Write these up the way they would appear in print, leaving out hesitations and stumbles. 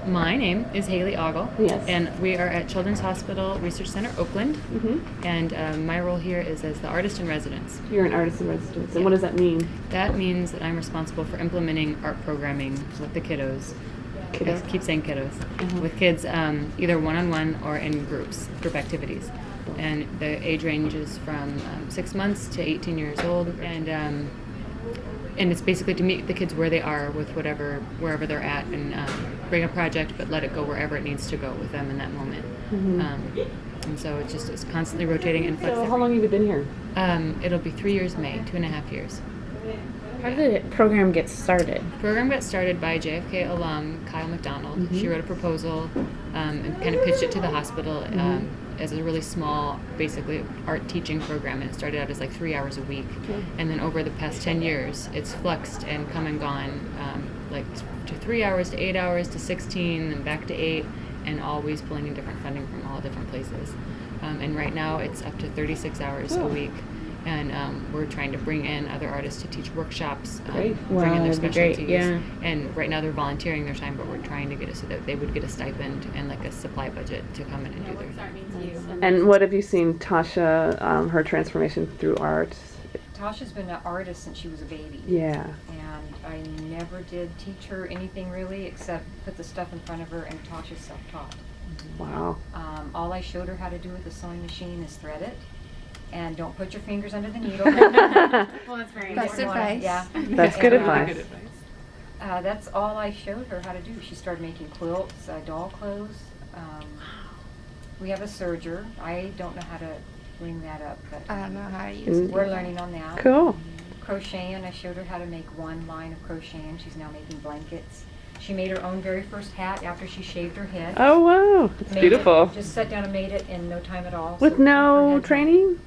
My name is Hayley Oggel, Yes. and we are at Children's Hospital Research Center, Oakland, and my role here is as the artist in residence. You're an artist in residence, and what does that mean? That means that I'm responsible for implementing art programming with the kiddos. I keep saying kiddos. With kids, either one-on-one or in group activities. And the age ranges from 6 months to 18 years old, and it's basically to meet the kids where they are with wherever they're at, and bring a project, but let it go wherever it needs to go with them in that moment. And so it's constantly rotating and flexible. So how long have you been here? It'll be 3 years May, 2.5 years. How did the program get started? The program got started by JFK alum Kyle McDonald. She wrote a proposal and kind of pitched it to the hospital as a really small, basically, art teaching program. And it started out as like 3 hours a week. And then over the past 10 years, it's fluxed and come and gone, like to 3 hours, to 8 hours, to 16, and back to 8, and always pulling in different funding from all different places. And right now, it's up to 36 hours a week. And we're trying to bring in other artists to teach workshops, bring in their specialties. And right now they're volunteering their time, but we're trying to get it so that they would get a stipend and like a supply budget to come in and do their thing. And what have you seen Tasha, her transformation through art? Tasha's been an artist since she was a baby. Yeah. And I never did teach her anything really except put the stuff in front of her, and Tasha's self-taught. Wow. All I showed her how to do with the sewing machine is thread it. And don't put your fingers under the needle. Well, that's very Best advice. Yeah. That's good advice. That's all I showed her how to do. She started making quilts, doll clothes. We have a serger. I don't know how to bring that up, but I don't know how to use it. we're learning on that. Cool. Crocheting. I showed her how to make one line of crocheting. She's now making blankets. She made her own very first hat after she shaved her head. Oh, wow. It's beautiful. Just sat down and made it in no time at all. With So her no head's training?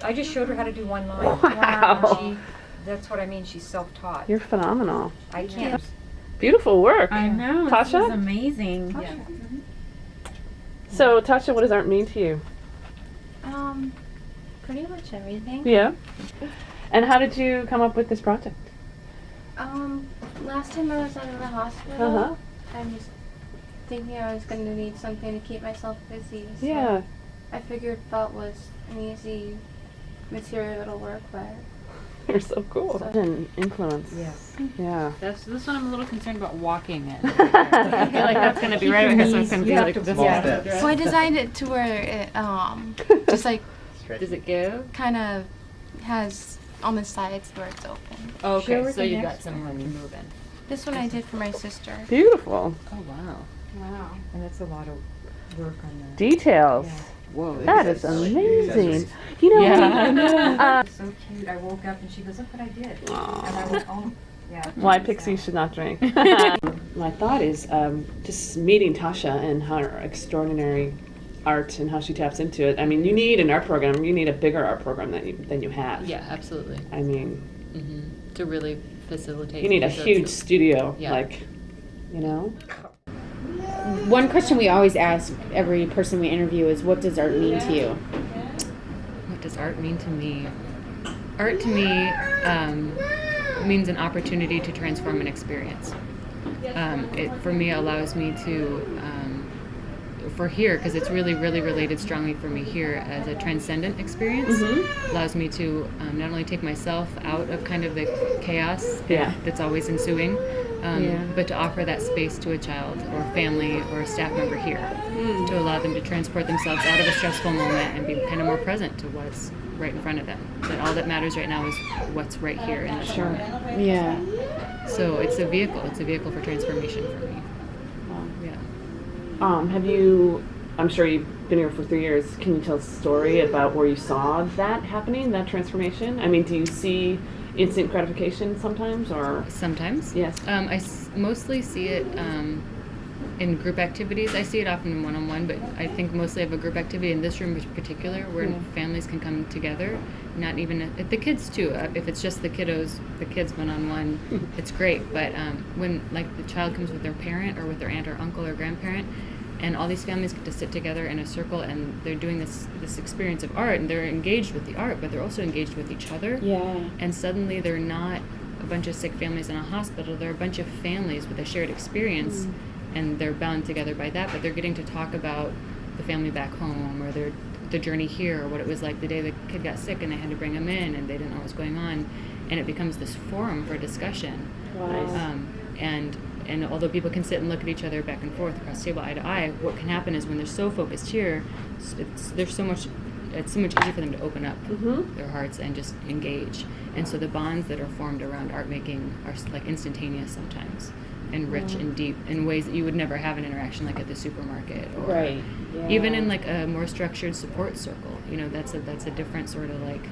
I just showed her how to do one line. Wow. That's what I mean. She's self-taught. You're phenomenal. I can't. Beautiful work. I know. Tasha? This is amazing. Yeah. So, Tasha, what does art mean to you? Pretty much everything. Yeah. And how did you come up with this project? Last time I was out of the hospital, Uh-huh. I was thinking I was going to need something to keep myself busy. So Yeah. I figured felt was an easy material to work with. You're so cool. An influence. Yes. Yeah. This one I'm a little concerned about walking it. I feel like that's going to be right over here, so it's going to be like this. So I designed it to where it just like Does it go? kind of has on the sides where it's open. Okay, so you got some room moving. This one I did for my sister. Beautiful. Oh, wow. Wow. And that's a lot of work on that. Details. Whoa. That is amazing. You know, Yeah. It was so cute. I woke up and she goes, "Look what I did." And I went, "Oh, yeah." why pixies should not drink. My thought is just meeting Tasha and her extraordinary art and how she taps into it. I mean, you need an art program. You need a bigger art program than you have. Yeah, absolutely. I mean, To really facilitate. you need a huge studio, Yeah. like, you know? One question we always ask every person we interview is, what does art mean to you? What does art mean to me? Art to me means an opportunity to transform an experience. It, for me, allows me to, for here, because it's really, really related strongly for me here as a transcendent experience, allows me to not only take myself out of kind of the chaos that's always ensuing, but to offer that space to a child or family or a staff member here, to allow them to transport themselves out of a stressful moment and be kind of more present to what's right in front of them. That all that matters right now is what's right here in this moment. Yeah. So it's a vehicle. It's a vehicle for transformation for me. Yeah. Have you, I'm sure you've been here for 3 years, can you tell a story about where you saw that happening, that transformation? I mean, do you see instant gratification sometimes, or? Sometimes. Yes. I mostly see it in group activities. I see it often in one-on-one, but I think mostly of a group activity in this room in particular, where families can come together. Not even the kids too. If it's just the kiddos, the kids one-on-one, it's great. But when like the child comes with their parent or with their aunt or uncle or grandparent, and all these families get to sit together in a circle, and they're doing this experience of art, and they're engaged with the art, but they're also engaged with each other. Yeah. And suddenly they're not a bunch of sick families in a hospital. They're a bunch of families with a shared experience. and they're bound together by that, but they're getting to talk about the family back home, or the journey here, or what it was like the day the kid got sick and they had to bring him in and they didn't know what was going on, and it becomes this forum for discussion. Wow. And although people can sit and look at each other back and forth across the table, eye to eye, what can happen is when they're so focused here, it's so much easier for them to open up their hearts and just engage. And so the bonds that are formed around art making are like instantaneous sometimes, and rich and deep in ways that you would never have an interaction like at the supermarket, or Right. Yeah. even in like a more structured support circle. You know, that's a different sort of like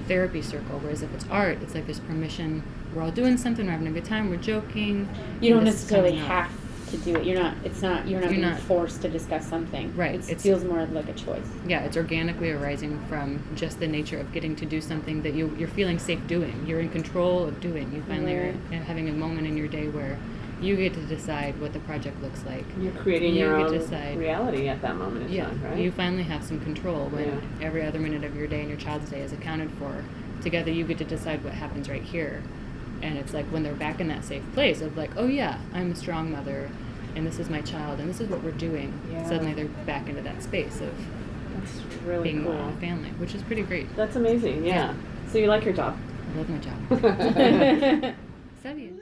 therapy circle. Whereas if it's art, it's like there's permission. We're all doing something. We're having a good time. We're joking. You don't this is necessarily coming up. have to do it. You're not being forced to discuss something. Right. It It's- feels more like a choice. Yeah, it's organically arising from just the nature of getting to do something that you're feeling safe doing. You're in control of doing. You finally Right. are having a moment in your day where you get to decide what the project looks like. You're creating You your get own to decide. reality at that moment in Yeah, time, right? you finally have some control when Yeah. every other minute of your day and your child's day is accounted for. Together, you get to decide what happens right here. And it's like when they're back in that safe place of like, oh yeah, I'm a strong mother, and this is my child, and this is what we're doing. Yeah. Suddenly they're back into that space of That's really being cool. a family, which is pretty great. That's amazing, yeah. Yeah. So you like your job? I love my job. So do you.